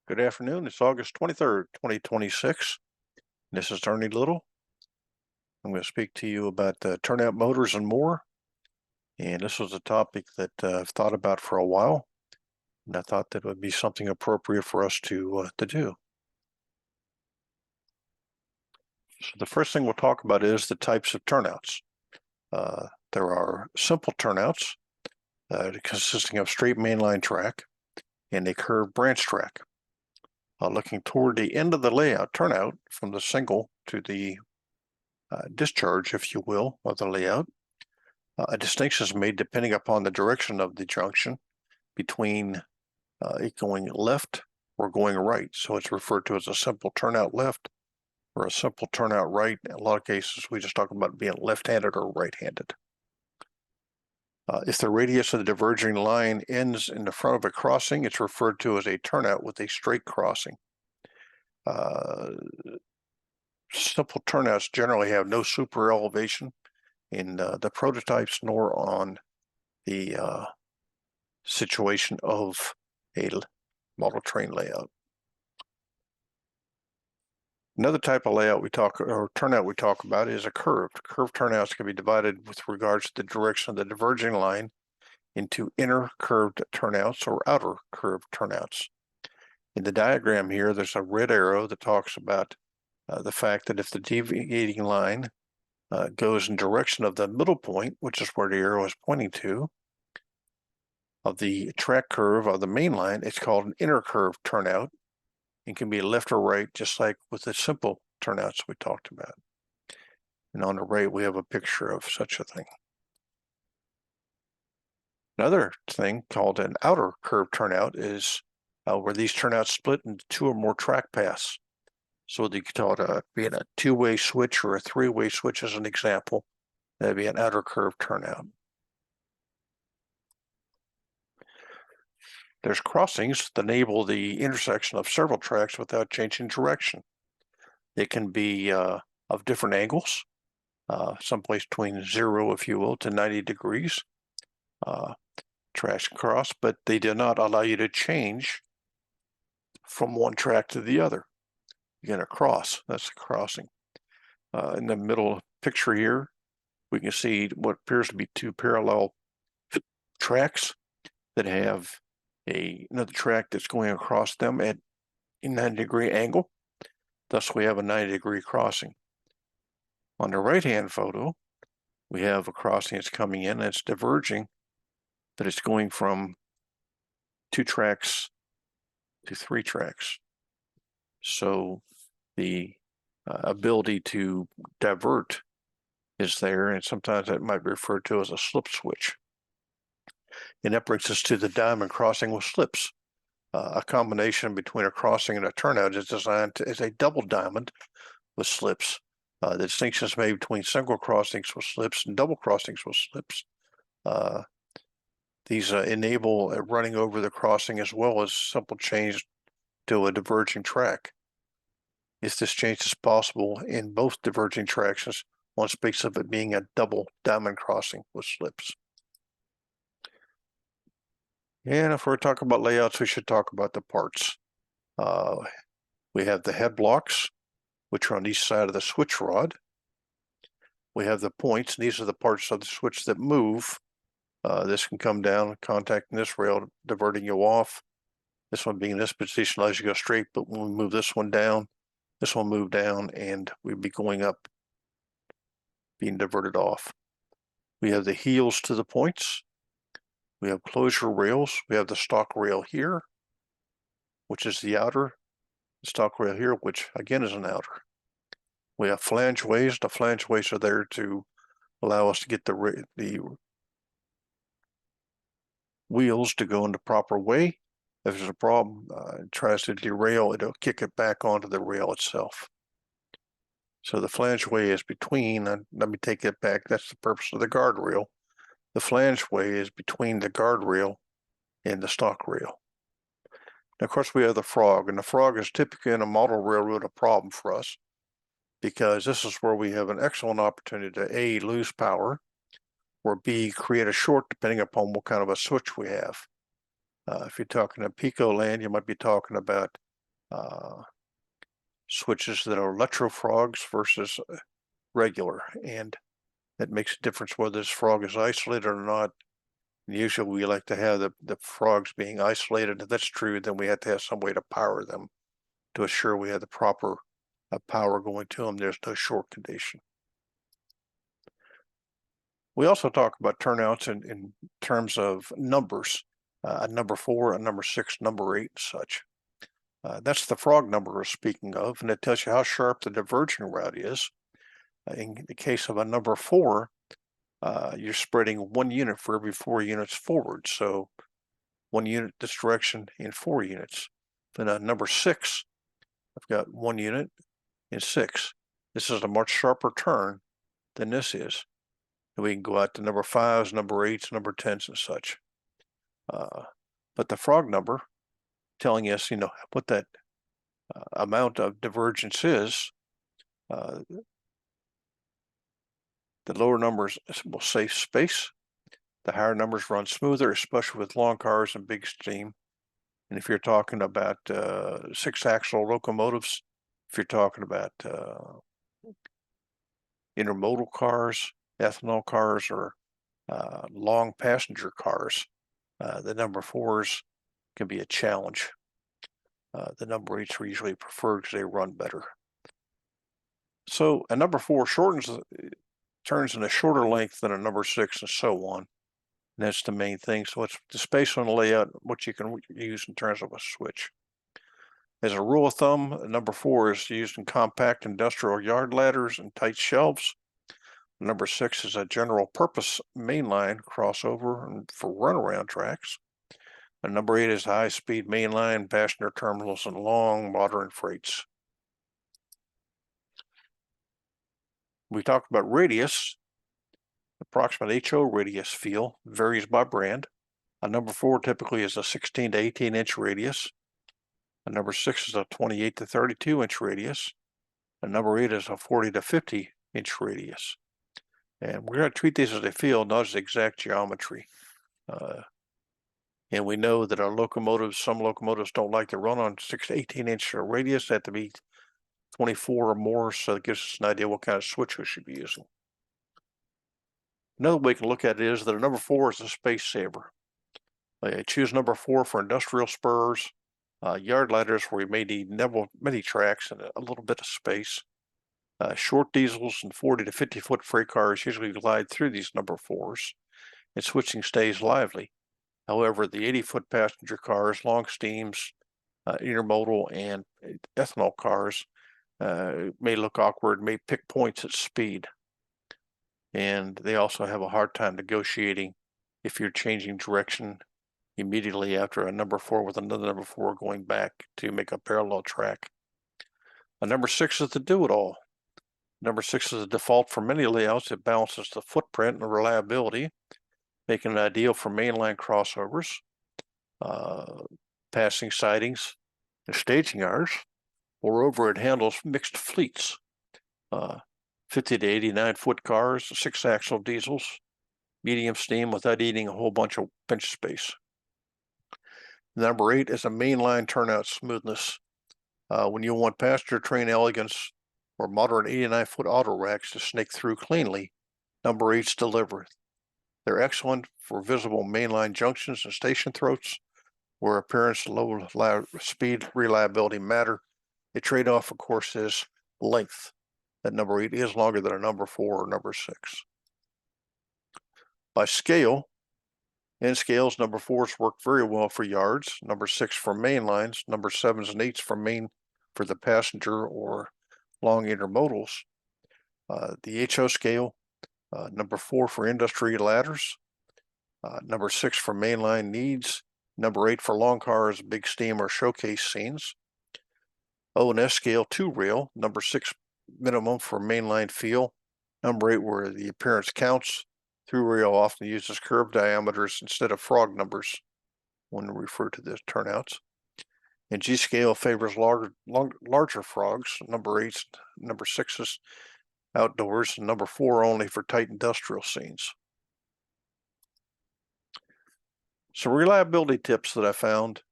Good afternoon. It's August 23rd, 2026. This is Ernie Little. I'm going to speak to you about turnout motors and more. And this was a topic that I've thought about for a while, and I thought that would be something appropriate for us to do. So the first thing we'll talk about is the types of turnouts. There are simple turnouts consisting of straight mainline track and a curved branch track. Looking toward the end of the layout turnout from the single to the discharge, if you will, of the layout, a distinction is made depending upon the direction of the junction between it going left or going right. So it's referred to as a simple turnout left or a simple turnout right. In a lot of cases, we just talk about being left-handed or right-handed. If the radius of the diverging line ends in the front of a crossing, it's referred to as a turnout with a straight crossing. Simple turnouts generally have no super elevation in the prototypes nor on the situation of a model train layout. Another type of layout turnout we talk about is a curved. Curved turnouts can be divided with regards to the direction of the diverging line into inner curved turnouts or outer curved turnouts. In the diagram here, there's a red arrow that talks about the fact that if the deviating line goes in direction of the middle point, which is where the arrow is pointing to, of the track curve of the main line, it's called an inner curve turnout and can be left or right, just like with the simple turnouts we talked about. And on the right, we have a picture of such a thing. Another thing called an outer curve turnout is where these turnouts split into two or more track paths. So they could call it being a two-way switch or a three-way switch as an example. That'd be an outer curve turnout. There's crossings that enable the intersection of several tracks without changing direction. It can be of different angles, someplace between 0, if you will, to 90 degrees. Tracks cross, but they do not allow you to change from one track to the other. You're going to cross. That's the crossing. In the middle picture here, we can see what appears to be two parallel tracks that have another track that's going across them at a 90-degree angle. Thus, we have a 90-degree crossing. On the right-hand photo, we have a crossing that's coming in and it's diverging, but it's going from 2 tracks to 3 tracks. So the ability to divert is there, and sometimes that might be referred to as a slip switch. And that brings us to the diamond crossing with slips. A combination between a crossing and a turnout is designed as a double diamond with slips. The distinction is made between single crossings with slips and double crossings with slips. These enable running over the crossing as well as simple change to a diverging track. If this change is possible in both diverging tracks, one speaks of it being a double diamond crossing with slips. And if we're talking about layouts, we should talk about the parts. We have the head blocks, which are on each side of the switch rod. We have the points, and these are the parts of the switch that move. This can come down, contacting this rail, diverting you off. This one being in this position allows you to go straight, but when we move this one down, this will move down, and we'd be going up, being diverted off. We have the heels to the points. We have closure rails. We have the stock rail here, which is the outer. The stock rail here, which again is an outer. We have flangeways. The flangeways are there to allow us to get the wheels to go in the proper way. If there's a problem, it tries to derail, it'll kick it back onto the rail itself. So the flangeway is between, and let me take it back, that's the purpose of the guardrail. The flangeway is between the guardrail and the stock rail. Now, of course, we have the frog, and the frog is typically in a model railroad a problem for us because this is where we have an excellent opportunity to A, lose power, or B, create a short depending upon what kind of a switch we have. If you're talking a pico land, you might be talking about switches that are electro frogs versus regular, and that makes a difference whether this frog is isolated or not. And usually we like to have the frogs being isolated. If that's true, then we have to have some way to power them to assure we have the proper power going to them. There's no short condition. We also talk about turnouts in terms of numbers, a number 4, a number 6, number 8, and such. That's the frog number we're speaking of, and it tells you how sharp the diverging route is. In the case of a number 4, you're spreading 1 unit for every 4 units forward, so 1 unit this direction in 4 units. Then a number 6, I've got 1 unit in 6. This is a much sharper turn than this is. And we can go out to number 5s, number 8s, number 10s, and such. But the frog number telling us, what that amount of divergence is. The lower numbers will save space. The higher numbers run smoother, especially with long cars and big steam. And if you're talking about 6-axle locomotives, if you're talking about intermodal cars, ethanol cars, or long passenger cars, the number 4s can be a challenge. The number 8s are usually preferred because they run better. So a number 4 turns in a shorter length than a number 6, and so on. And that's the main thing. So it's the space on the layout, what you can use in terms of a switch. As a rule of thumb, a number 4 is used in compact industrial yard ladders and tight shelves. Number 6 is a general purpose mainline crossover and for runaround tracks. And number 8 is high-speed mainline, passenger terminals, and long modern freights. We talked about radius. Approximate HO radius feel varies by brand. A number 4 typically is a 16 to 18 inch radius. A number 6 is a 28 to 32 inch radius. A number 8 is a 40 to 50 inch radius. And we're going to treat these as a field, not as exact geometry. And we know that some locomotives don't like to run on 6 to 18 inch radius. They have to be 24 or more, so it gives us an idea what kind of switch we should be using. Another way we can look at it is that a number 4 is a space saver. Choose number 4 for industrial spurs, yard ladders where you may need many tracks and a little bit of space. Short diesels and 40 to 50-foot freight cars usually glide through these number 4s, and switching stays lively. However, the 80-foot passenger cars, long steams, intermodal, and ethanol cars may look awkward, may pick points at speed. And they also have a hard time negotiating if you're changing direction immediately after a number 4 with another number 4 going back to make a parallel track. A number 6 is the do-it-all. Number 6 is a default for many layouts. It balances the footprint and reliability, making it ideal for mainline crossovers, passing sidings, and staging yards. Moreover, it handles mixed fleets, 50 to 89-foot cars, 6-axle diesels, medium steam without eating a whole bunch of bench space. Number 8 is a mainline turnout smoothness. When you want passenger train elegance or modern 89-foot auto racks to snake through cleanly, number 8s deliver. They're excellent for visible mainline junctions and station throats, where appearance and low speed reliability matter. The trade-off, of course, is length. That number 8 is longer than a number 4 or number 6. By scale, in scales, number 4s work very well for yards, number 6 for main lines, number 7s and 8s for the passenger or long intermodals. The HO scale, number 4 for industry ladders, number 6 for mainline needs, number 8 for long cars, big steam, or showcase scenes. O and S scale 2 rail, number 6 minimum for mainline feel, number 8 where the appearance counts. Through rail often uses curved diameters instead of frog numbers when we refer to the turnouts. And G scale favors larger frogs, number 8s, number 6s outdoors, and number 4 only for tight industrial scenes. Some reliability tips that I found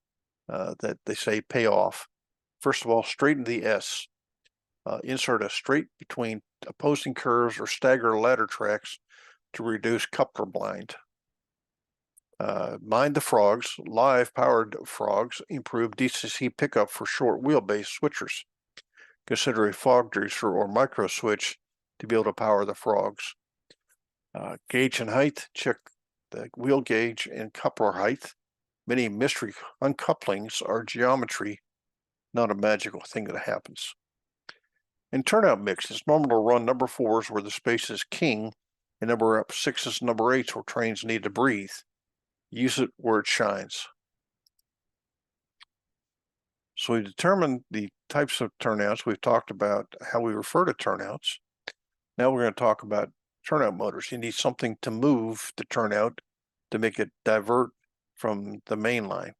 that they say pay off. First of all, straighten the S. Insert a straight between opposing curves or stagger ladder tracks to reduce coupler blind. Mind the frogs. Live powered frogs improve DCC pickup for short wheelbase switchers. Consider a fog juicer or micro switch to be able to power the frogs. Gauge and height. Check the wheel gauge and coupler height. Many mystery uncouplings are geometry, not a magical thing that happens. In turnout mix, it's normal to run number 4s where the space is king and number 6s and number 8s where trains need to breathe. Use it where it shines. So we determined the types of turnouts. We've talked about how we refer to turnouts. Now we're going to talk about turnout motors. You need something to move the turnout to make it divert from the main line.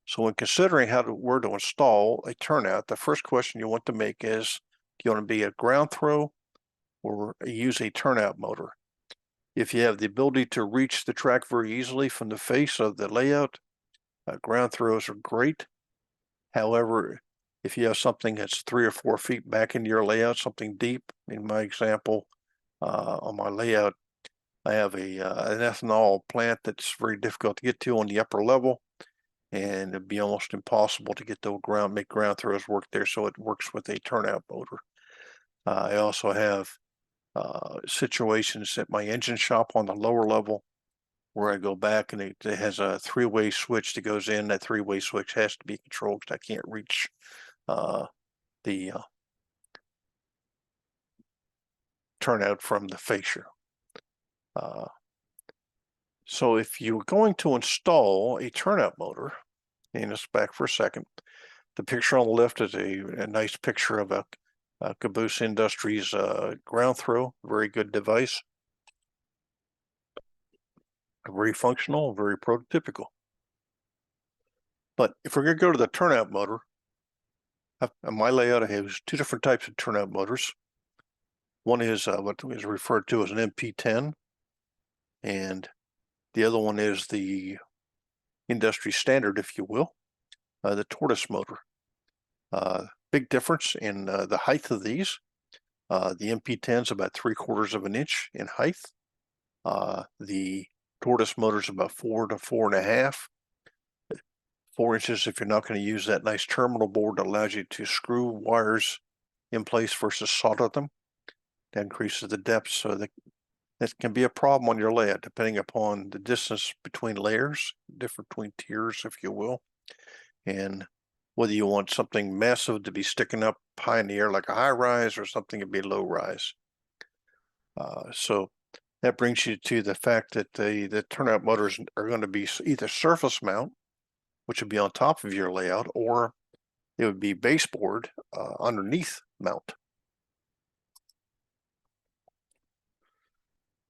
So when considering where to install a turnout, the first question you want to make is, do you want to be a ground throw or use a turnout motor? If you have the ability to reach the track very easily from the face of the layout, ground throws are great. However, if you have something that's 3 or 4 feet back into your layout, something deep, in my example, on my layout, I have an ethanol plant that's very difficult to get to on the upper level, and it'd be almost impossible to get the make ground throws work there, so it works with a turnout motor. I also have situations at my engine shop on the lower level where I go back and it has a 3-way switch that goes in. That 3-way switch has to be controlled because I can't reach the turnout from the fascia. So if you're going to install a turnout motor, and it's back for a second, the picture on the left is a nice picture of a Caboose Industries ground throw, very good device. Very functional, very prototypical. But if we're going to go to the turnout motor, on my layout, I have 2 different types of turnout motors. One is what is referred to as an MP10, and the other one is the industry standard, if you will, the tortoise motor. Big difference in the height of these. The MP10 is about 3/4 of an inch in height. The tortoise motor is about 4 to 4.5. 4 inches if you're not going to use that nice terminal board that allows you to screw wires in place versus solder them. That increases the depth, so that can be a problem on your layout depending upon the distance between layers, different between tiers, if you will, and whether you want something massive to be sticking up high in the air like a high rise or something to be low rise. So that brings you to the fact that the turnout motors are going to be either surface mount, which would be on top of your layout, or it would be baseboard underneath mount.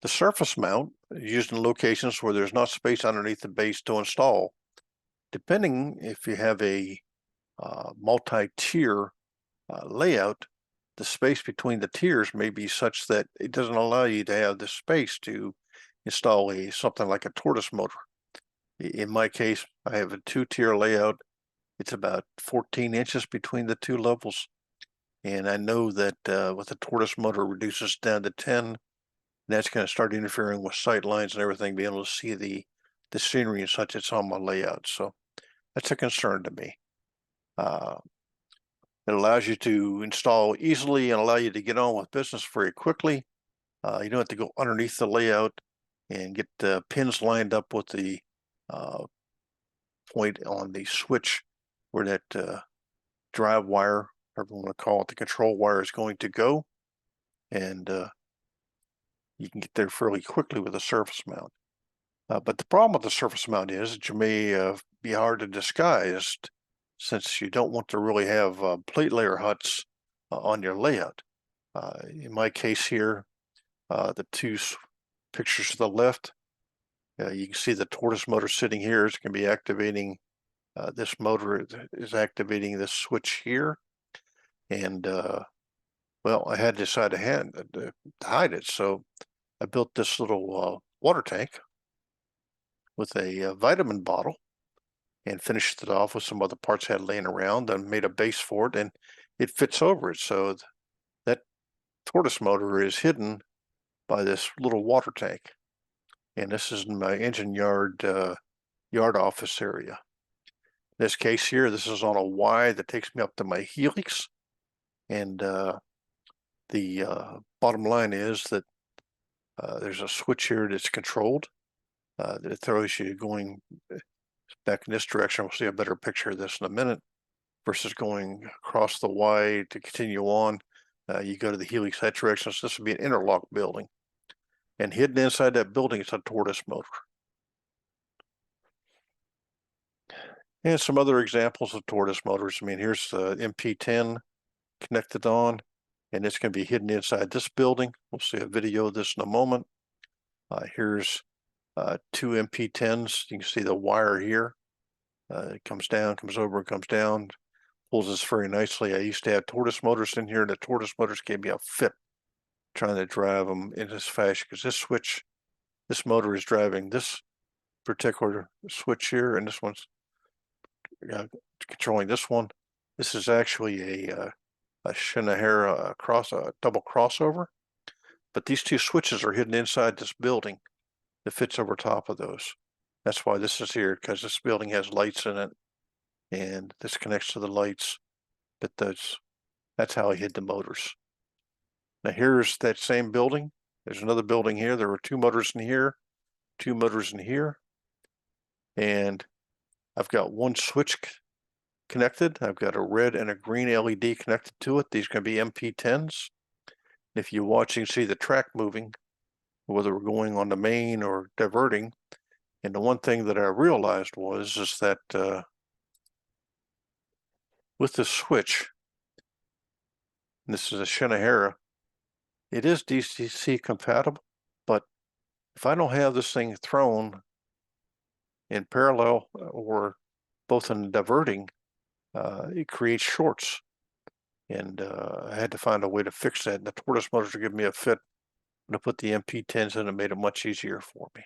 The surface mount is used in locations where there's not space underneath the base to install. Depending if you have a multi-tier layout, the space between the tiers may be such that it doesn't allow you to have the space to install something like a tortoise motor. In my case, I have a 2-tier layout. It's about 14 inches between the 2 levels. And I know that with the tortoise motor reduces down to 10, that's going to start interfering with sight lines and everything, being able to see the scenery and such that's on my layout. So that's a concern to me. It allows you to install easily and allow you to get on with business very quickly. You don't have to go underneath the layout and get the pins lined up with the point on the switch where that drive wire, whatever you want to call it, the control wire is going to go. And you can get there fairly quickly with a surface mount. But the problem with the surface mount is that you may be hard to disguise since you don't want to really have plate layer huts on your layout. In my case here, the 2 pictures to the left, you can see the tortoise motor sitting here. It's going to be activating this motor is activating this switch here. And well, I had to decide to hide it. So I built this little water tank with a vitamin bottle and finished it off with some other parts I had laying around and made a base for it, and it fits over it. So that tortoise motor is hidden by this little water tank. And this is in my engine yard office area. In this case here, this is on a Y that takes me up to my helix. And the bottom line is that there's a switch here that's controlled that throws you going back in this direction. We'll see a better picture of this in a minute, versus going across the Y to continue on. You go to the helix that direction. So this would be an interlock building. And hidden inside that building is a tortoise motor. And some other examples of tortoise motors. I mean, here's the MP10 connected on, and it's going to be hidden inside this building. We'll see a video of this in a moment. Here's two MP10s. You can see the wire here. It comes down, comes over, comes down, pulls this very nicely. I used to have tortoise motors in here, and the tortoise motors gave me a fit trying to drive them in this fashion, because this motor is driving this particular switch here, and this one's controlling this one. This is actually a Shinohara double crossover, but these two switches are hidden inside this building that fits over top of those. That's why this is here, because this building has lights in it, and this connects to the lights. But that's how I hid the motors. Now here's that same building. There's another building here. There were two motors in here, two motors in here, and I've got one switch connected. I've got a red and a green LED connected to it. These are going to be MP10s. If you watch, you can see the track moving, whether we're going on the main or diverting. And the one thing that I realized is that with the switch, and this is a Shinohara, it is DC compatible, but if I don't have this thing thrown in parallel or both in diverting, it creates shorts. And I had to find a way to fix that. And the tortoise motors will give me a fit. I'm going to put the MP10s in and made it much easier for me.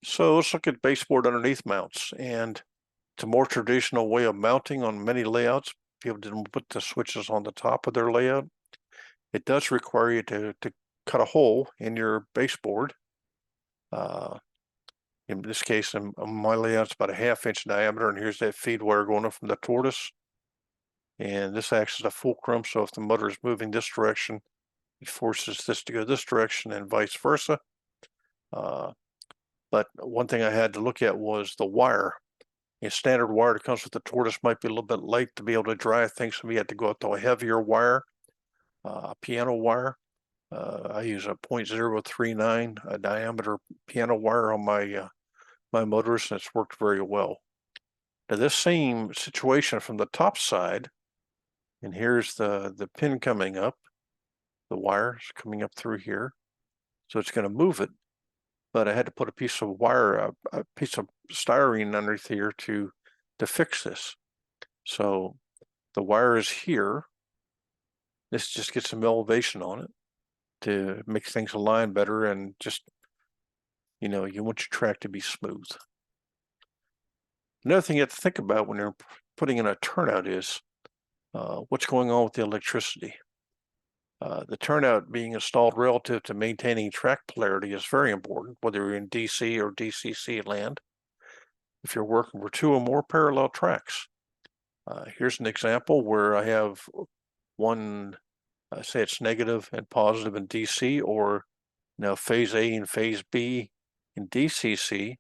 So let's look at baseboard underneath mounts. And it's a more traditional way of mounting on many layouts. People didn't put the switches on the top of their layout. It does require you to cut a hole in your baseboard. In this case, in my layout's about a 1/2 inch diameter, and here's that feed wire going up from the tortoise. And this acts as a fulcrum, so if the motor is moving this direction, it forces this to go this direction and vice versa. But one thing I had to look at was the wire. A standard wire that comes with the tortoise might be a little bit light to be able to drive things, so we had to go up to a heavier wire, piano wire. I use a 0.039 diameter piano wire on my my motors, and it's worked very well. Now this same situation from the top side, and here's the pin coming up, the wires coming up through here, so it's going to move it. But I had to put a piece of wire, a piece of styrene underneath here to fix this. So the wire is here. This just gets some elevation on it to make things align better, and just, you want your track to be smooth. Another thing you have to think about when you're putting in a turnout is what's going on with the electricity. The turnout being installed relative to maintaining track polarity is very important, whether you're in DC or DCC land. If you're working for 2 or more parallel tracks, here's an example where I have one, say it's negative and positive in DC, or phase A and phase B in DCC,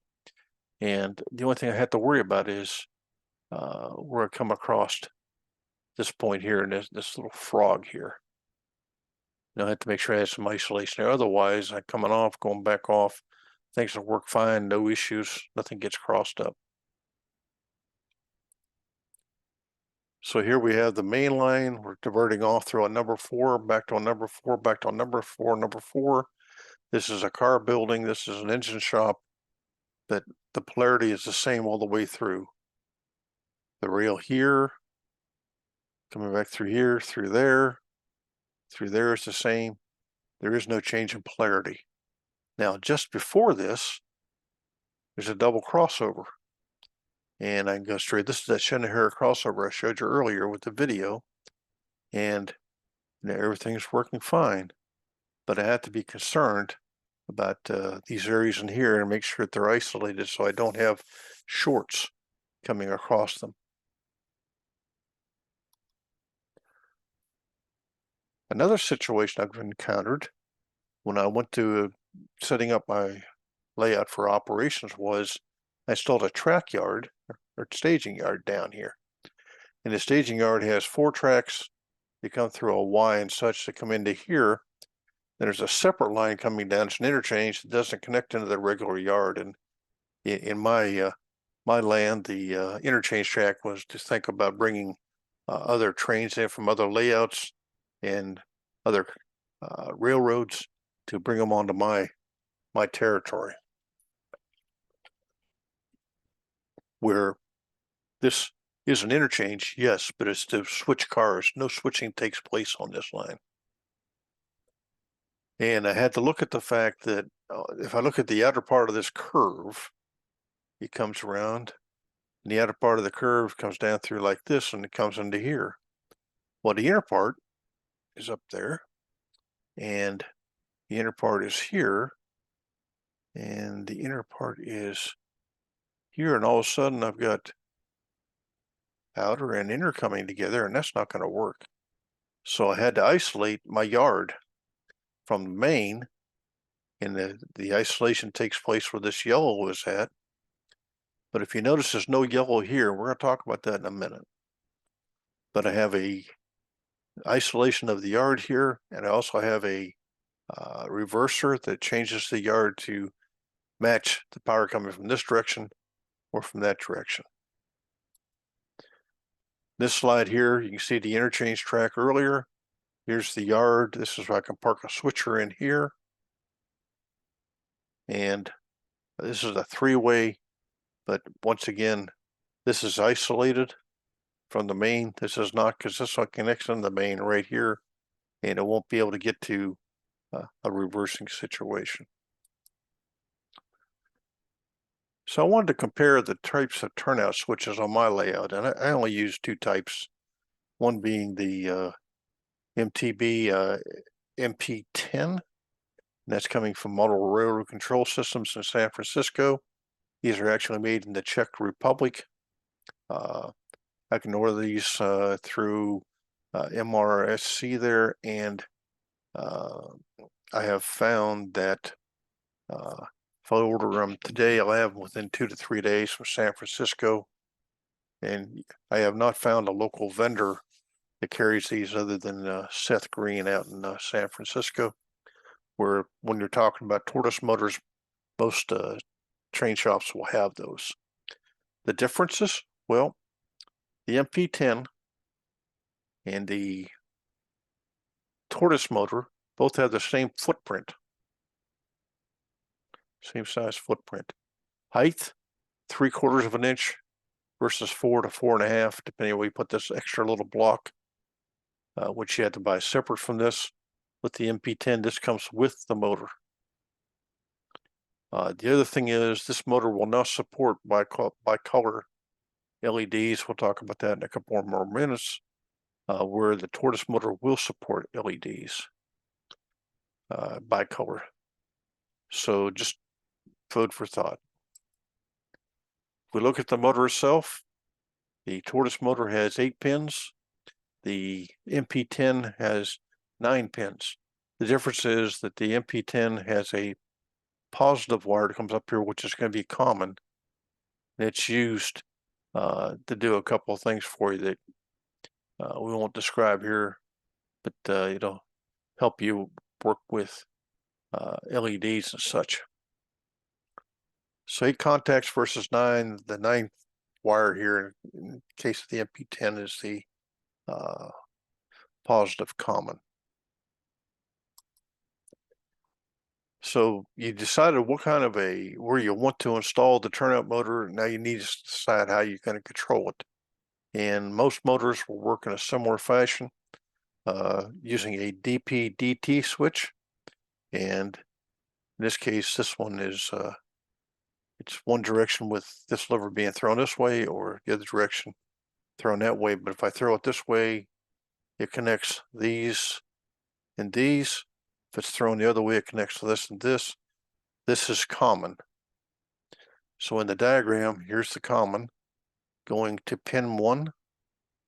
and the only thing I have to worry about is where I come across this point here and this little frog here. I have to make sure I have some isolation there. Otherwise, I'm coming off, going back off. Things will work fine, no issues, nothing gets crossed up. So here we have the main line. We're diverting off through a number 4, back to a number 4, back to a number 4, number 4. This is a car building. This is an engine shop. But the polarity is the same all the way through. The rail here, coming back through here, through there is the same. There is no change in polarity. Now, just before this, there's a double crossover. And I can go straight. This is that Schneider crossover I showed you earlier with the video. And everything's working fine. But I have to be concerned about these areas in here and make sure that they're isolated so I don't have shorts coming across them. Another situation I've encountered when I went to setting up my layout for operations was I installed a track yard or staging yard down here. And the staging yard has 4 tracks that come through a Y and such that come into here. Then there's a separate line coming down. It's an interchange that doesn't connect into the regular yard. And in my my land, the interchange track was to think about bringing other trains in from other layouts and other railroads to bring them onto my territory, where this is an interchange, yes, but it's to switch cars. No switching takes place on this line. And I had to look at the fact that if I look at the outer part of this curve, it comes around, and the outer part of the curve comes down through like this, and it comes into here. Well, the inner part is up there, and the inner part is here, and the inner part is here, and all of a sudden I've got outer and inner coming together, and that's not going to work. So I had to isolate my yard from the main, and the isolation takes place where this yellow is at. But if you notice there's no yellow here, we're going to talk about that in a minute. But I have a isolation of the yard here, and I also have a reverser that changes the yard to match the power coming from this direction or from that direction. This slide here, you can see the interchange track earlier. Here's the yard. This is where I can park a switcher in here. And this is a 3-way, but once again, this is isolated from the main. This is not, because this one connects in the main right here, and it won't be able to get to a reversing situation. So I wanted to compare the types of turnout switches on my layout, and I only use 2 types, one being the MTB MP10, and that's coming from Model Railroad Control Systems in San Francisco. These are actually made in the Czech Republic. I can order these through MRSC there, and I have found that if I order them today, I'll have them within 2 to 3 days from San Francisco. And I have not found a local vendor that carries these other than Seth Green out in San Francisco, where when you're talking about tortoise motors, most train shops will have those. The differences, well, the MP10 and the tortoise motor both have the same footprint, same size footprint. Height, 3/4 of an inch versus 4 to 4.5, depending on where you put this extra little block, which you had to buy separate from this. With the MP10, this comes with the motor. The other thing is this motor will not support bicolor LEDs. We'll talk about that in a couple more minutes, where the tortoise motor will support LEDs, bicolor. So just food for thought. If we look at the motor itself, the tortoise motor has 8 pins. The MP10 has 9 pins. The difference is that the MP10 has a positive wire that comes up here, which is going to be common. And it's used to do a couple of things for you that we won't describe here, but it'll help you work with LEDs and such. So 8 contacts versus 9. The 9th wire here, in the case of the MP10, is the positive common. So you decided what kind of where you want to install the turnout motor. Now you need to decide how you're going to control it. And most motors will work in a similar fashion, using a DP-DT switch. And in this case, this one is it's one direction with this lever being thrown this way, or the other direction thrown that way. But if I throw it this way, it connects these and these. If it's thrown the other way, it connects to this and this. This is common. So in the diagram, here's the common going to pin 1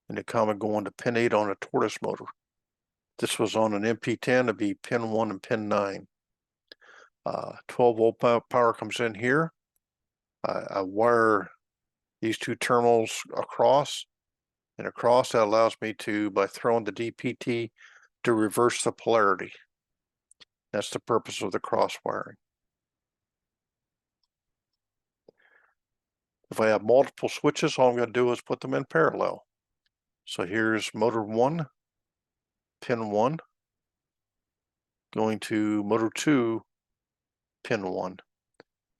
and the common going to pin 8 on a tortoise motor. This was on an MP10, it'd be pin 1 and pin 9. 12 volt power comes in here. I wire these two terminals across, and across that allows me to, by throwing the DPT, to reverse the polarity. That's the purpose of the cross wiring. If I have multiple switches, all I'm going to do is put them in parallel. So here's motor 1, pin 1, going to motor 2, pin 1.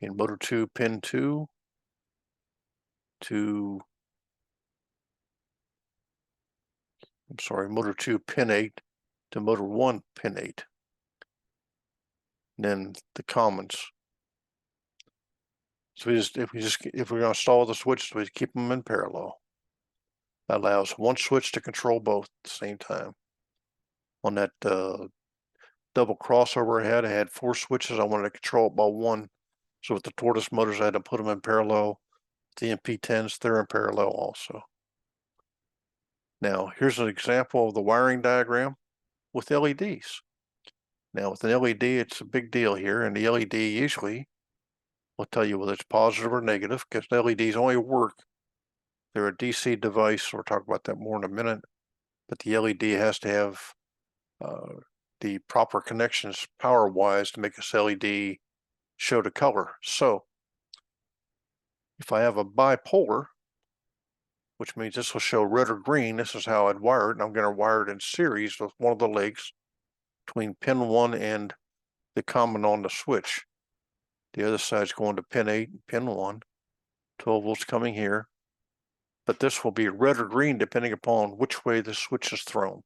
In motor 2, pin 2, motor 2, pin 8, to motor 1, pin 8. And then the commons. So if we're going to install the switches, we keep them in parallel. That allows one switch to control both at the same time. On that double crossover I had 4 switches. I wanted to control it by one. So with the tortoise motors, I had to put them in parallel. The MP10s, they're in parallel also. Now, here's an example of the wiring diagram with LEDs. Now, with an LED, it's a big deal here, and the LED usually will tell you whether it's positive or negative, because the LEDs only work. They're a DC device. We'll talk about that more in a minute. But the LED has to have the proper connections power-wise to make this LED show the color. So, if I have a bipolar, which means this will show red or green, this is how I'd wire it, and I'm going to wire it in series with one of the legs between pin 1 and the common on the switch. The other side's going to pin 8 and pin 1. 12 volts coming here. But this will be red or green depending upon which way the switch is thrown.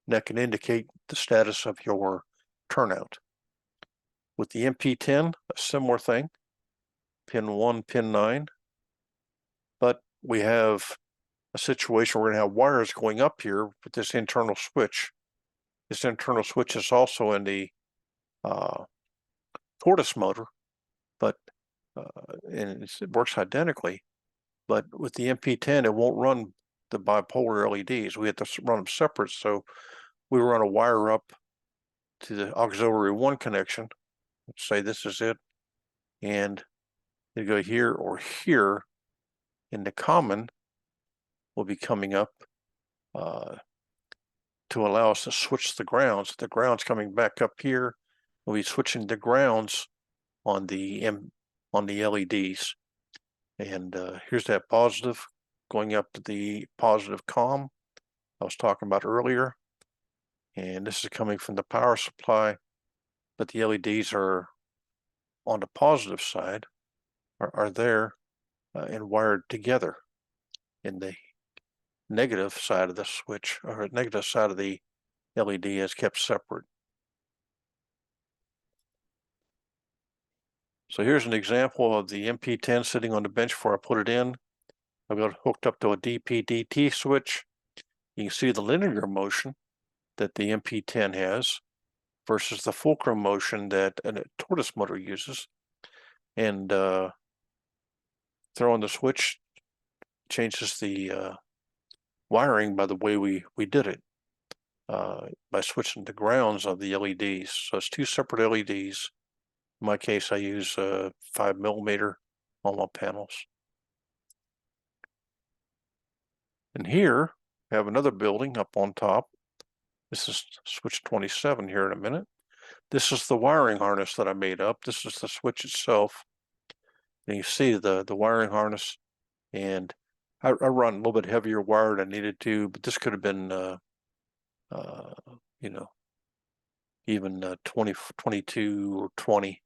And that can indicate the status of your turnout. With the MP10, a similar thing. Pin 1, pin 9. But we have a situation where we're going to have wires going up here with this internal switch. This internal switch is also in the tortoise motor, but and it works identically. But with the MP10, it won't run the bipolar LEDs. We have to run them separate. So we run a wire up to the auxiliary 1 connection. Let's say this is it. And they go here or here. And the common will be coming up to allow us to switch the grounds. The ground's coming back up here. We'll be switching the grounds on the LEDs. And here's that positive going up to the positive COM I was talking about earlier. And this is coming from the power supply, but the LEDs are on the positive side, are there and wired together. In the negative side of the switch, or negative side of the LED, is kept separate. So here's an example of the MP10 sitting on the bench before I put it in. I've got it hooked up to a DP-DT switch. You can see the linear motion that the MP10 has versus the fulcrum motion that a tortoise motor uses. And throwing the switch changes the wiring by the way we did it, by switching the grounds of the LEDs. So it's 2 separate LEDs. In my case, I use 5mm on my panels. And here, we have another building up on top. This is switch 27 here in a minute. This is the wiring harness that I made up. This is the switch itself. And you see the wiring harness. And I run a little bit heavier wire than I needed to, but this could have been, you know, even 20, 22 or 20.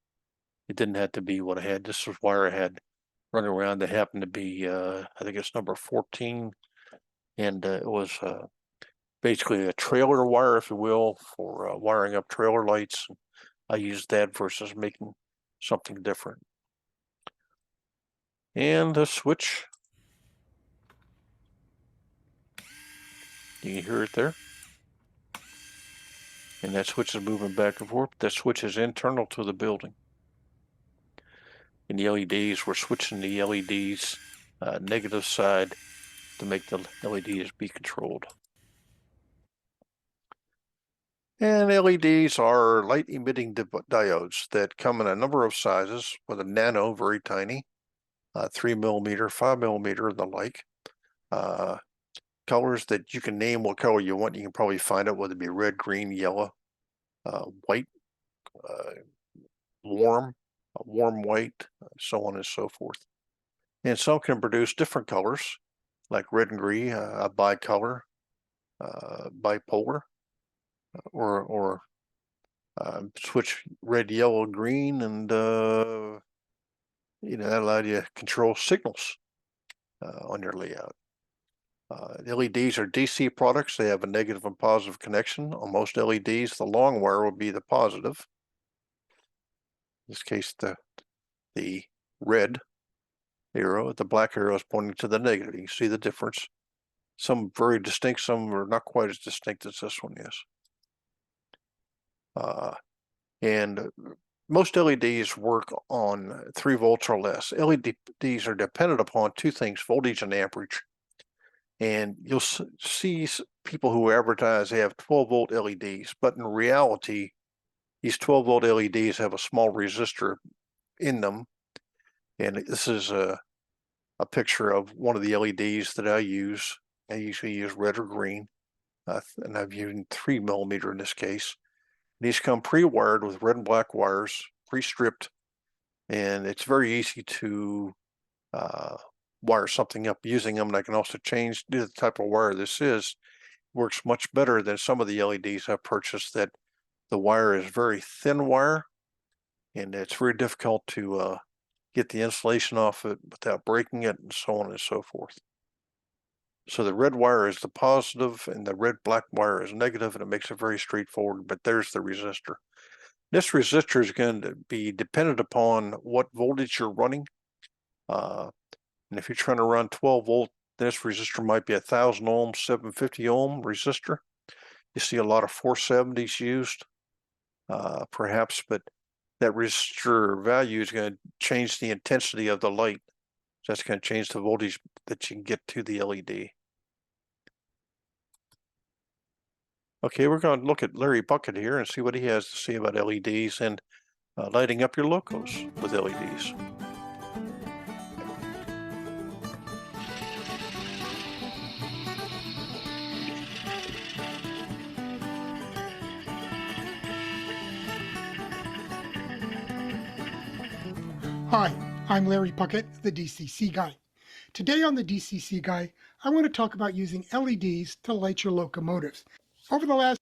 It didn't have to be what I had. This was wire I had running around that happened to be, I think it's number 14. And it was basically a trailer wire, if you will, for wiring up trailer lights. I used that versus making something different. And the switch, you can hear it there. And that switch is moving back and forth. That switch is internal to the building. And the LEDs, we're switching the LEDs negative side to make the LEDs be controlled. And LEDs are light emitting diodes that come in a number of sizes, with a nano, very tiny, 3 millimeter, 5 millimeter, and the like. Colors that you can name what color you want. You can probably find it, whether it be red, green, yellow, white, warm white, so on and so forth. And some can produce different colors, like red and green, a bicolor, bipolar, or switch red, yellow, green, and that allowed you to control signals on your layout. LEDs are DC products. They have a negative and positive connection. On most LEDs, the long wire will be the positive. In this case, the red arrow, the black arrow is pointing to the negative. You can see the difference. Some very distinct, some are not quite as distinct as this one is. And most LEDs work on 3 volts or less. LEDs are dependent upon 2 things, voltage and amperage. And you'll see people who advertise they have 12-volt LEDs, but in reality, these 12-volt LEDs have a small resistor in them. And this is a picture of one of the LEDs that I use. I usually use red or green, and I've used 3 millimeter in this case. These come pre-wired with red and black wires, pre-stripped, and it's very easy to wire something up using them. And I can also change the type of wire this is. Works much better than some of the LEDs I've purchased that the wire is very thin wire, and it's very difficult to get the insulation off it without breaking it, and so on and so forth. So the red wire is the positive, and the red-black wire is negative, and it makes it very straightforward. But there's the resistor. This resistor is going to be dependent upon what voltage you're running. And if you're trying to run 12 volt, this resistor might be 1,000 ohm, 750 ohm resistor. You see a lot of 470s used, perhaps, but that resistor value is going to change the intensity of the light. So that's going to change the voltage that you can get to the LED. Okay, we're going to look at Larry Bucket here and see what he has to say about LEDs and lighting up your locos with LEDs. Hi, I'm Larry Puckett, the DCC Guy. Today on the DCC Guy, I want to talk about using LEDs to light your locomotives. Over the last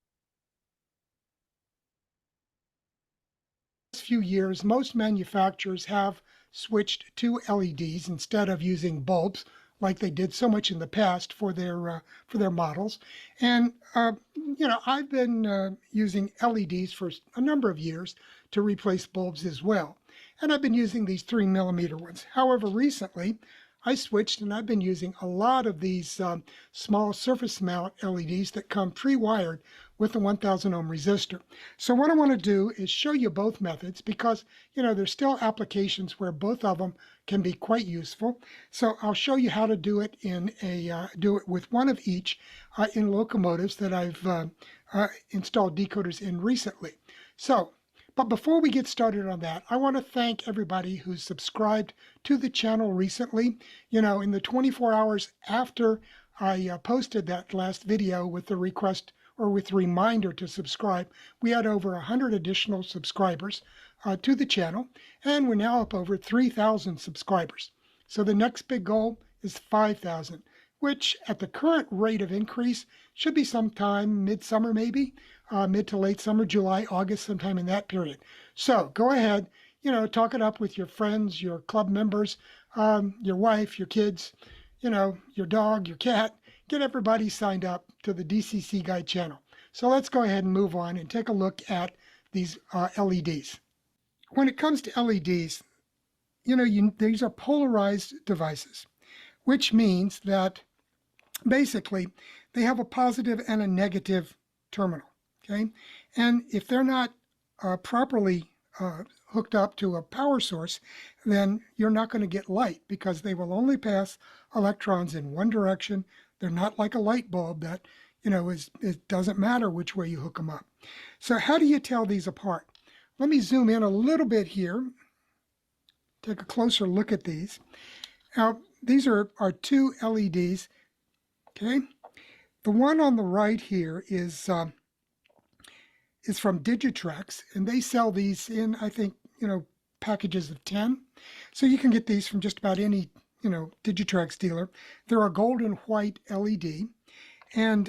few years, most manufacturers have switched to LEDs instead of using bulbs like they did so much in the past for their models. And I've been using LEDs for a number of years to replace bulbs as well. And I've been using these 3 millimeter ones. However, recently I switched and I've been using a lot of these small surface mount LEDs that come pre-wired with the 1000 ohm resistor. So what I want to do is show you both methods because, there's still applications where both of them can be quite useful. So I'll show you how to do it do it with one of each in locomotives that I've installed decoders in recently. But before we get started on that, I want to thank everybody who's subscribed to the channel recently. In the 24 hours after I posted that last video with the request or with the reminder to subscribe, we had over 100 additional subscribers to the channel, and we're now up over 3,000 subscribers. So the next big goal is 5,000, which at the current rate of increase should be sometime midsummer maybe. Mid to late summer, July, August, sometime in that period. So go ahead, talk it up with your friends, your club members, your wife, your kids, your dog, your cat. Get everybody signed up to the DCC Guide channel. So let's go ahead and move on and take a look at these LEDs. When it comes to LEDs, these are polarized devices, which means that basically they have a positive and a negative terminal. Okay, and if they're not properly hooked up to a power source, then you're not going to get light because they will only pass electrons in one direction. They're not like a light bulb that, it doesn't matter which way you hook them up. So how do you tell these apart? Let me zoom in a little bit here. Take a closer look at these. Now, these are two LEDs. Okay, the one on the right here is from Digitrex, and they sell these in, I think, packages of 10. So you can get these from just about any, Digitrex dealer. They're a gold and white LED, and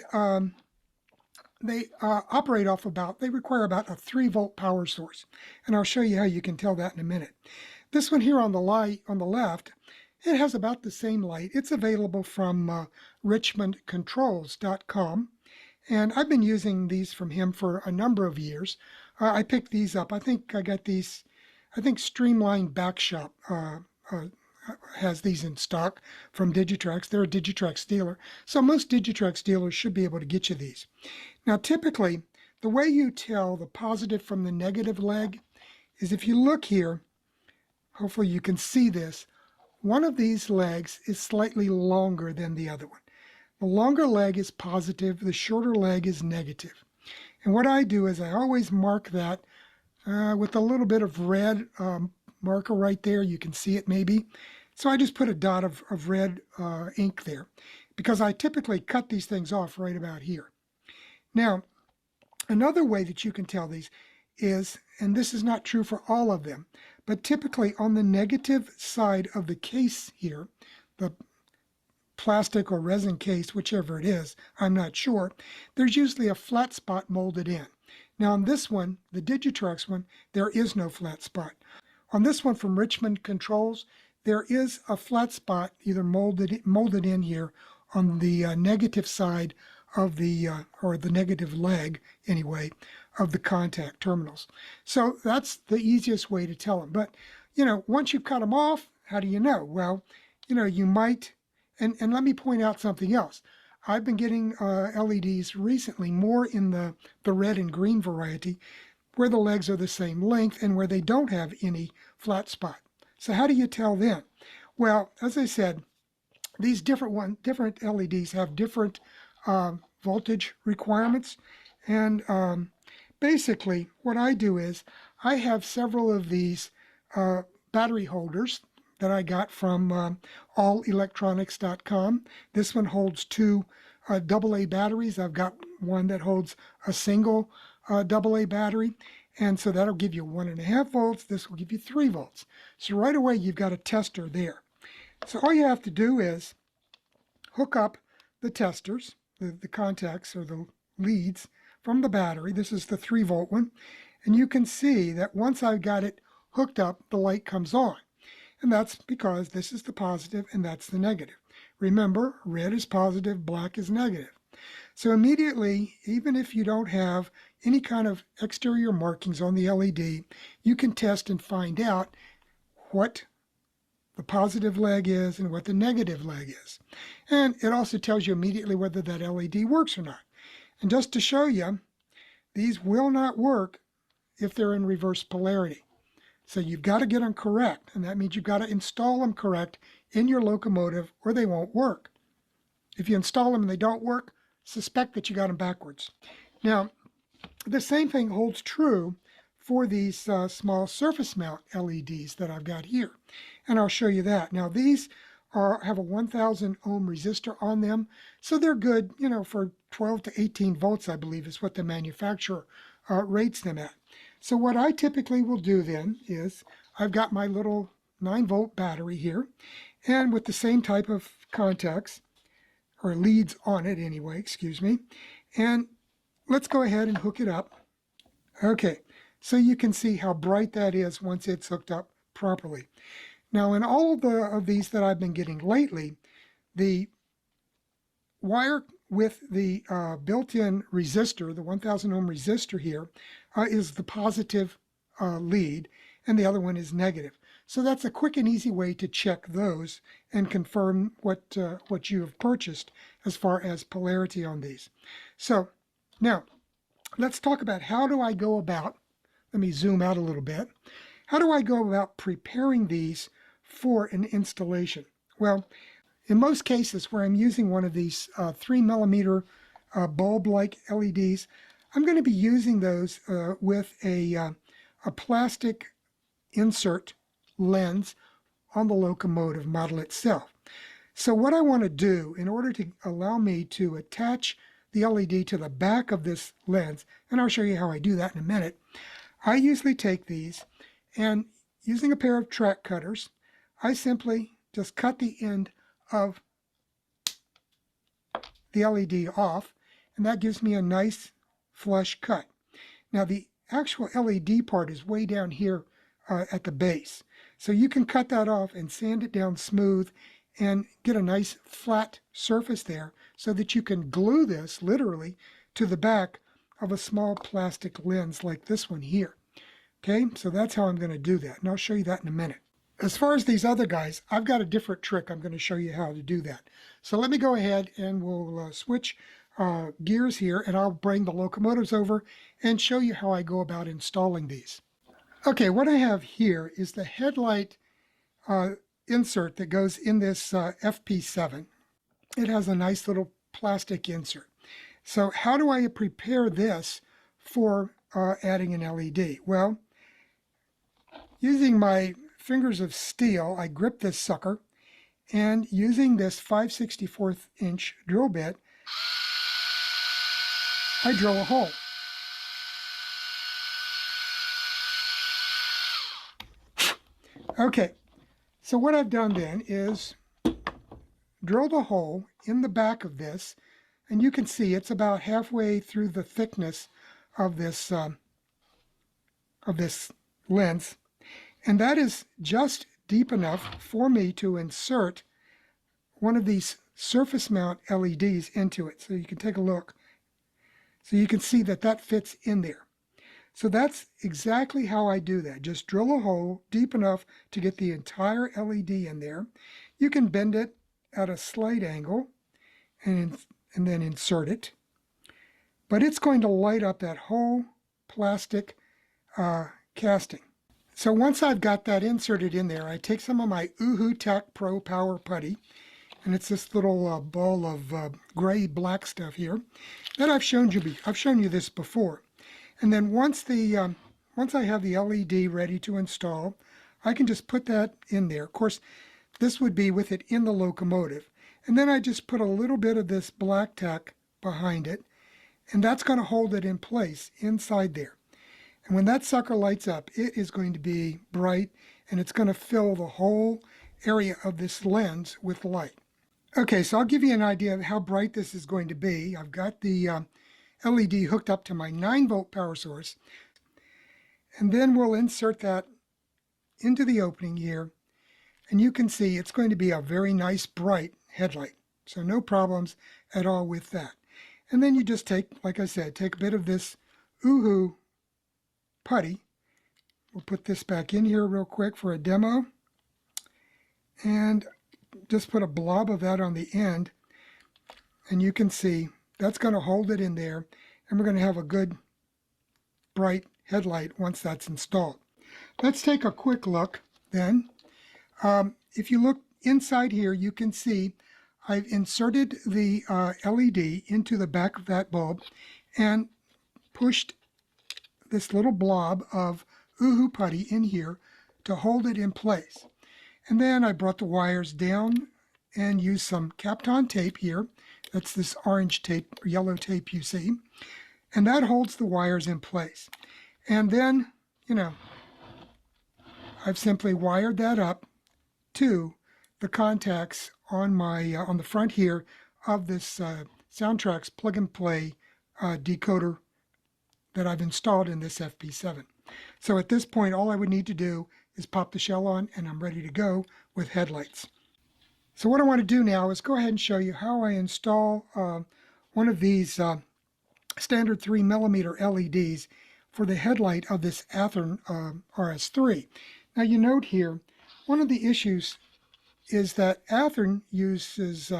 they they require about a 3-volt power source. And I'll show you how you can tell that in a minute. This one here on the left, it has about the same light. It's available from richmondcontrols.com. And I've been using these from him for a number of years. I picked these up. I think I got these, Streamline Backshop has these in stock from Digitrex. They're a Digitrex dealer. So most Digitrex dealers should be able to get you these. Now, typically, the way you tell the positive from the negative leg is if you look here, hopefully you can see this, one of these legs is slightly longer than the other one. The longer leg is positive, the shorter leg is negative. And what I do is I always mark that with a little bit of red marker right there. You can see it maybe. So I just put a dot of red ink there because I typically cut these things off right about here. Now, another way that you can tell these is, and this is not true for all of them, but typically on the negative side of the case here, the plastic or resin case, whichever it is, I'm not sure, there's usually a flat spot molded in. Now on this one, the Digitrex one, there is no flat spot. On this one from Richmond Controls, there is a flat spot either molded in here on the negative side of the, or the negative leg anyway, of the contact terminals. So that's the easiest way to tell them. But, once you cut them off, how do you know? Well, you might, and let me point out something else. I've been getting LEDs recently more in the red and green variety where the legs are the same length and where they don't have any flat spot. So how do you tell then? Well, as I said, these different LEDs have different voltage requirements. And basically what I do is I have several of these battery holders that I got from allelectronics.com. This one holds 2 AA batteries. I've got one that holds a single AA battery. And so that'll give you 1.5 volts. This will give you 3 volts. So right away, you've got a tester there. So all you have to do is hook up the testers, the contacts or the leads from the battery. This is the 3-volt one. And you can see that once I've got it hooked up, the light comes on. And that's because this is the positive and that's the negative. Remember, red is positive, black is negative. So immediately, even if you don't have any kind of exterior markings on the LED, you can test and find out what the positive leg is and what the negative leg is. And it also tells you immediately whether that LED works or not. And just to show you, these will not work if they're in reverse polarity. So you've got to get them correct, and that means you've got to install them correct in your locomotive or they won't work. If you install them and they don't work, suspect that you got them backwards. Now, the same thing holds true for these small surface mount LEDs that I've got here. And I'll show you that. Now, these have a 1,000 ohm resistor on them, so they're good, for 12 to 18 volts, I believe, is what the manufacturer rates them at. So what I typically will do then is I've got my little 9-volt battery here, and with the same type of contacts, or leads on it anyway, excuse me, and let's go ahead and hook it up. Okay, so you can see how bright that is once it's hooked up properly. Now, in all of these that I've been getting lately, the wire with the built-in resistor, the 1,000 ohm resistor here, is the positive lead, and the other one is negative. So that's a quick and easy way to check those and confirm what you have purchased as far as polarity on these. So now let's talk about how do I go about, let me zoom out a little bit. How do I go about preparing these for an installation? Well, in most cases where I'm using one of these 3mm bulb-like LEDs, I'm going to be using those with a plastic insert lens on the locomotive model itself. So what I want to do in order to allow me to attach the LED to the back of this lens, and I'll show you how I do that in a minute, I usually take these and using a pair of track cutters, I simply just cut the end of the LED off, and that gives me a nice flush cut. Now the actual LED part is way down here at the base. So you can cut that off and sand it down smooth and get a nice flat surface there so that you can glue this literally to the back of a small plastic lens like this one here. Okay, so that's how I'm going to do that, and I'll show you that in a minute. As far as these other guys, I've got a different trick I'm going to show you how to do that. So let me go ahead and we'll switch gears here, and I'll bring the locomotives over and show you how I go about installing these. Okay, what I have here is the headlight insert that goes in this FP7. It has a nice little plastic insert. So how do I prepare this for adding an LED? Well, using my fingers of steel, I grip this sucker, and using this 5/64 inch drill bit, I drill a hole. Okay, so what I've done then is drilled a hole in the back of this, and you can see it's about halfway through the thickness of this lens, and that is just deep enough for me to insert one of these surface mount LEDs into it. So you can take a look. So you can see that that fits in there. So that's exactly how I do that. Just drill a hole deep enough to get the entire LED in there. You can bend it at a slight angle and then insert it. But it's going to light up that whole plastic casting. So once I've got that inserted in there, I take some of my Oohoo Tac Pro Power Putty, and it's this little ball of gray-black stuff here that I've shown you this before. And then once I have the LED ready to install, I can just put that in there. Of course, this would be with it in the locomotive. And then I just put a little bit of this black tack behind it, and that's going to hold it in place inside there. And when that sucker lights up, it is going to be bright, and it's going to fill the whole area of this lens with light. Okay, so I'll give you an idea of how bright this is going to be. I've got the LED hooked up to my 9-volt power source, and then we'll insert that into the opening here, and you can see it's going to be a very nice bright headlight. So no problems at all with that. And then you just take, like I said, take a bit of this Oohoo putty. We'll put this back in here real quick for a demo, and just put a blob of that on the end, and you can see that's going to hold it in there, and we're going to have a good bright headlight once that's installed. Let's take a quick look then. If you look inside here, you can see I've inserted the LED into the back of that bulb and pushed this little blob of Oohoo putty in here to hold it in place. And then I brought the wires down and used some Kapton tape here. That's this orange tape, or yellow tape you see. And that holds the wires in place. And then, I've simply wired that up to the contacts on my on the front here of this Soundtrack's plug-and-play decoder that I've installed in this FP7. So at this point, all I would need to do is pop the shell on, and I'm ready to go with headlights. So what I want to do now is go ahead and show you how I install one of these standard 3mm LEDs for the headlight of this Athearn RS3. Now you note here one of the issues is that Athearn uses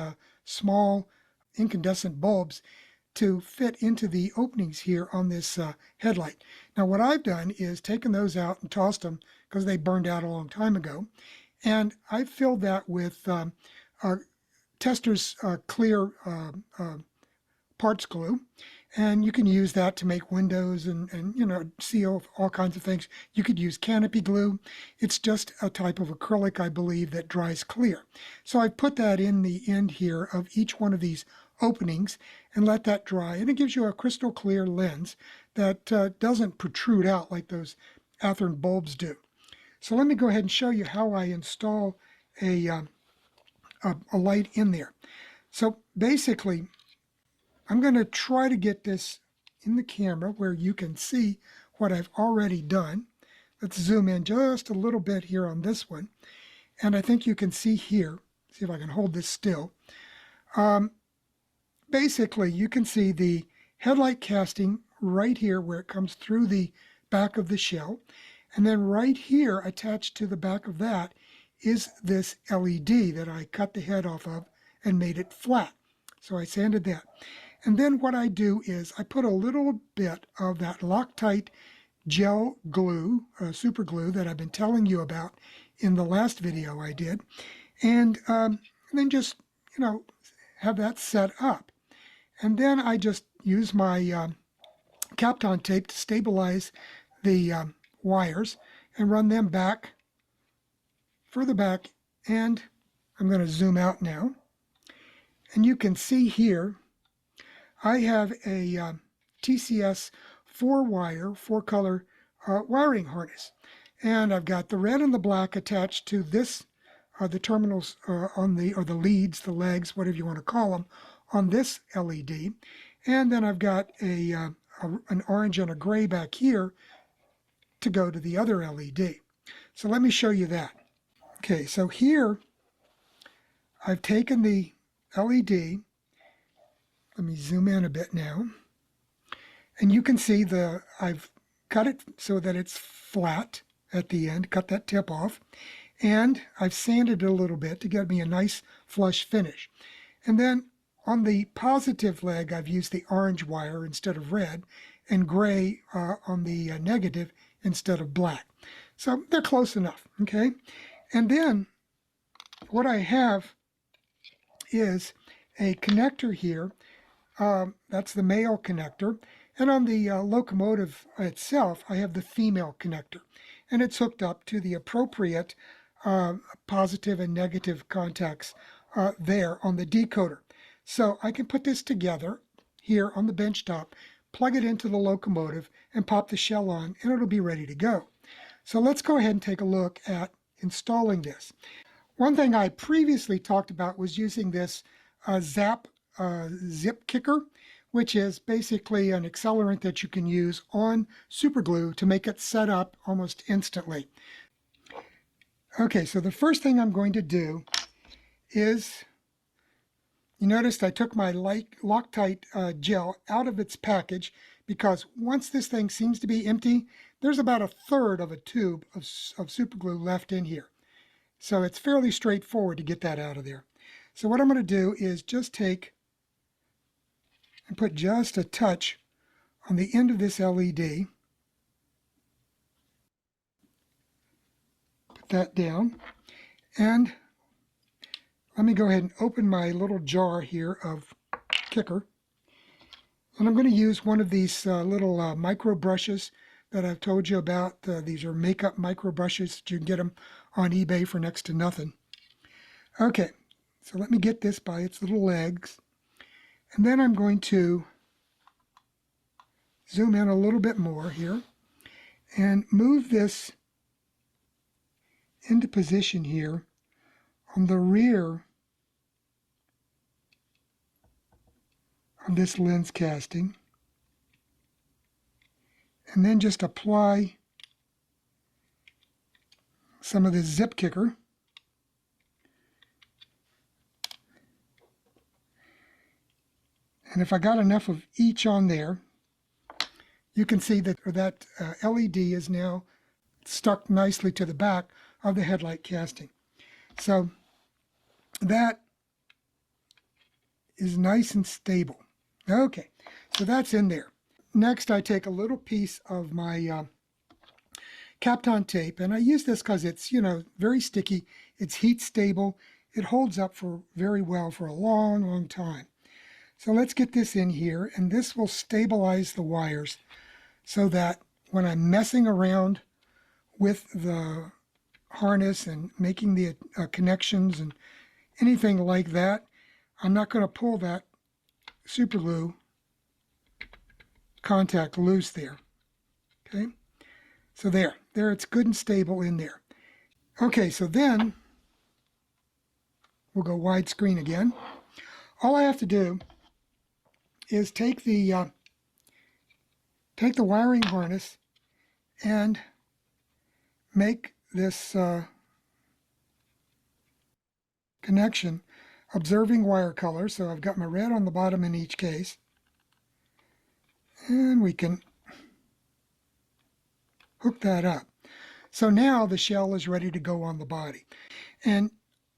small incandescent bulbs to fit into the openings here on this headlight. Now what I've done is taken those out and tossed them because they burned out a long time ago. And I filled that with Tester's clear parts glue. And you can use that to make windows and you know, seal all kinds of things. You could use canopy glue. It's just a type of acrylic, I believe, that dries clear. So I put that in the end here of each one of these openings and let that dry. And it gives you a crystal clear lens that doesn't protrude out like those Athearn bulbs do. So let me go ahead and show you how I install a light in there. So basically, I'm going to try to get this in the camera where you can see what I've already done. Let's zoom in just a little bit here on this one. And I think you can see here, see if I can hold this still. Basically, you can see the headlight casting right here where it comes through the back of the shell. And then right here, attached to the back of that, is this LED that I cut the head off of and made it flat. So I sanded that. And then what I do is I put a little bit of that Loctite gel glue, super glue that I've been telling you about in the last video I did. And then just, you know, have that set up. And then I just use my Kapton tape to stabilize the wires and run them back, further back, and I'm going to zoom out now. And you can see here, I have a TCS 4-wire, 4-color wiring harness. And I've got the red and the black attached to this, the terminals on the, or the leads, the legs, whatever you want to call them, on this LED. And then I've got an orange and a gray back here to go to the other LED. So let me show you that. Okay, so here I've taken the LED. Let me zoom in a bit now. And you can see I've cut it so that it's flat at the end, cut that tip off. And I've sanded it a little bit to get me a nice flush finish. And then on the positive leg, I've used the orange wire instead of red, and gray on the negative instead of black. So they're close enough, okay? And then what I have is a connector here. That's the male connector. And on the locomotive itself, I have the female connector. And it's hooked up to the appropriate positive and negative contacts there on the decoder. So I can put this together here on the bench top, plug it into the locomotive, and pop the shell on, and it'll be ready to go. So let's go ahead and take a look at installing this. One thing I previously talked about was using this zip kicker, which is basically an accelerant that you can use on superglue to make it set up almost instantly. Okay, so the first thing I'm going to do is, you noticed I took my Loctite gel out of its package because once this thing seems to be empty, there's about 1/3 of a tube of superglue left in here. So it's fairly straightforward to get that out of there. So what I'm going to do is just take and put just a touch on the end of this LED. Put that down. And let me go ahead and open my little jar here of kicker. And I'm going to use one of these little micro brushes that I've told you about. These are makeup micro brushes. You can get them on eBay for next to nothing. Okay, so let me get this by its little legs. And then I'm going to zoom in a little bit more here and move this into position here on the rear of this lens casting. And then just apply some of this zip kicker. And if I got enough of each on there, you can see that LED is now stuck nicely to the back of the headlight casting. So that is nice and stable. Okay, so that's in there. Next, I take a little piece of my Kapton tape, and I use this because it's, very sticky. It's heat stable. It holds up for very well for a long, long time. So let's get this in here, and this will stabilize the wires so that when I'm messing around with the harness and making the connections and anything like that, I'm not going to pull that super glue contact loose there. Okay, so there it's good and stable in there. Okay, so then we'll go widescreen again. All I have to do is take the wiring harness and make this connection observing wire color. So I've got my red on the bottom in each case, and we can hook that up. So now the shell is ready to go on the body. And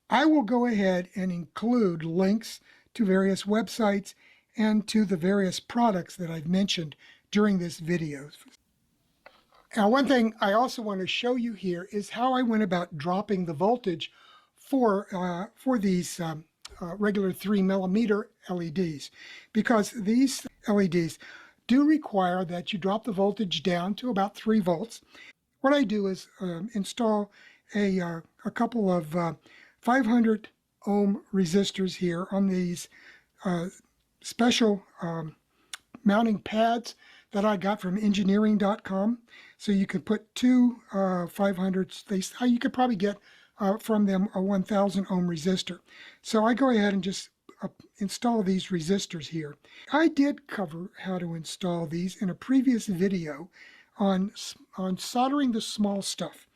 I will go ahead and include links to various websites and to the various products that I've mentioned during this video. Now, one thing I also want to show you here is how I went about dropping the voltage for these regular 3mm LEDs, because these LEDs do require that you drop the voltage down to about 3 volts. What I do is install a couple of 500 ohm resistors here on these special mounting pads that I got from engineering.com. So you can put two 500s. You could probably get from them a 1000 ohm resistor. So I go ahead and just install these resistors here. I did cover how to install these in a previous video on soldering the small stuff.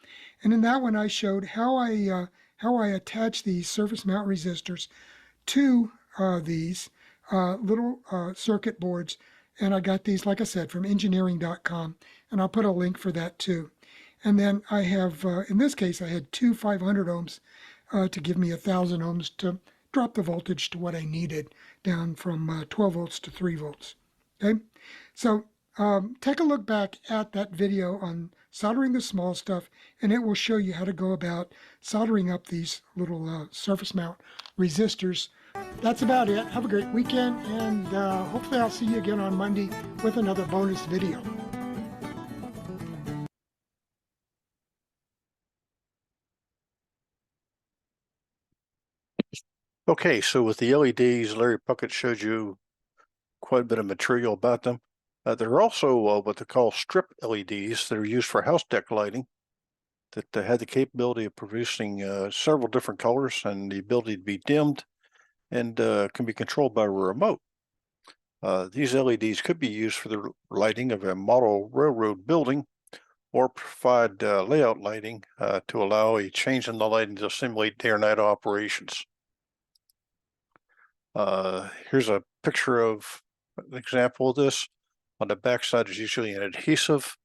And in that one I showed how I attach these surface mount resistors to these little circuit boards. And I got these, like I said, from engineering.com, and I'll put a link for that too. And then I have, in this case, I had two 500 ohms to give me 1000 ohms to drop the voltage to what I needed, down from 12 volts to 3 volts. Okay, so take a look back at that video on soldering the small stuff, and it will show you how to go about soldering up these little surface mount resistors. That's about it. Have a great weekend, and hopefully I'll see you again on Monday with another bonus video. Okay, so with the LEDs, Larry Puckett showed you quite a bit of material about them. There are also what they call strip LEDs that are used for house deck lighting that have the capability of producing several different colors and the ability to be dimmed and can be controlled by a remote. These LEDs could be used for the lighting of a model railroad building or provide layout lighting to allow a change in the lighting to simulate day or night operations. Here's a picture of an example of this. On the back side is usually an adhesive.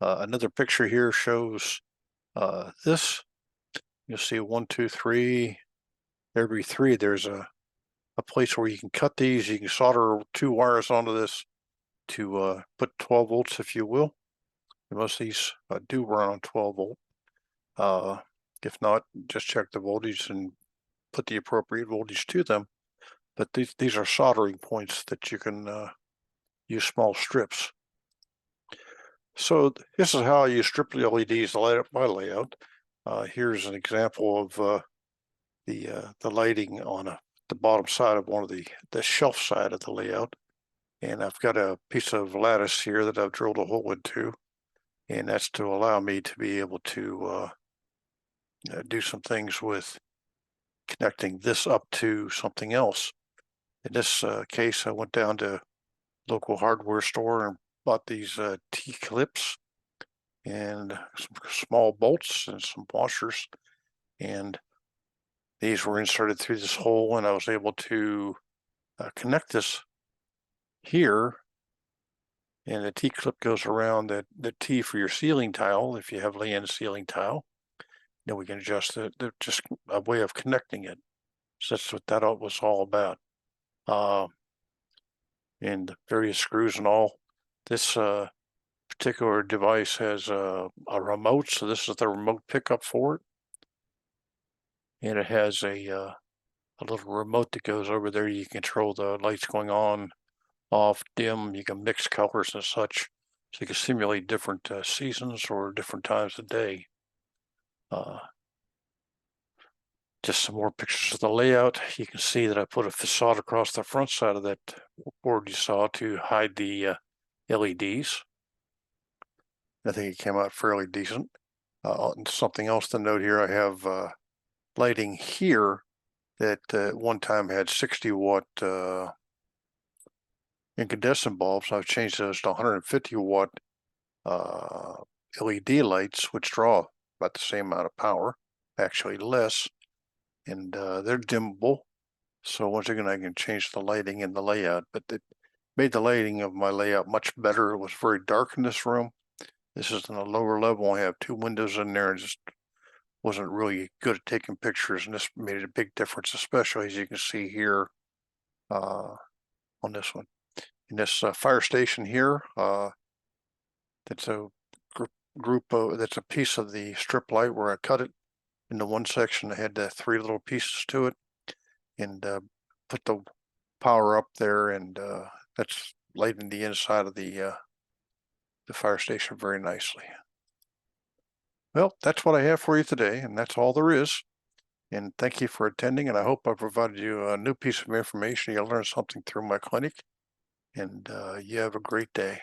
Another picture here shows this. You'll see 1, 2, 3. Every 3 there's a place where you can cut these. You can solder 2 wires onto this to put 12 volts, if you will. And most of these do run on 12 volt. If not, just check the voltage and put the appropriate voltage to them. But these are soldering points that you can use small strips. So this is how I use strip LEDs to light up my layout. Here's an example of the lighting on the bottom side of one of the shelf side of the layout. And I've got a piece of lattice here that I've drilled a hole into, and that's to allow me to be able to do some things with connecting this up to something else. In this case, I went down to local hardware store and bought these T-clips and some small bolts and some washers, and these were inserted through this hole, and I was able to connect this here, and the T-clip goes around the T for your ceiling tile if you have lay-in ceiling tile, Then we can adjust it. They're just a way of connecting it. So that's what that was all about. And various screws and all. This particular device has a remote, so this is the remote pickup for it, and it has a little remote that goes over there. You control the lights going on, off, dim. You can mix colors and such, so you can simulate different seasons or different times of day. Uh, just some more pictures of the layout. You can see that I put a facade across the front side of that board you saw to hide the LEDs. I think it came out fairly decent. And something else to note here, I have lighting here that at one time had 60-watt incandescent bulbs. I've changed those to 150-watt LED lights, which draw about the same amount of power, actually less, and they're dimmable. So once again, I can change the lighting and the layout, but it made the lighting of my layout much better. It was very dark in this room. This is on a lower level. I have 2 windows in there and just wasn't really good at taking pictures, and this made a big difference, especially as you can see here on this one. In this fire station here, that's a that's a piece of the strip light where I cut it into one section. I had 3 little pieces to it, and put the power up there, and that's lighting the inside of the fire station very nicely. Well, that's what I have for you today, and that's all there is. And thank you for attending, and I hope I provided you a new piece of information. You learned something through my clinic, and you have a great day.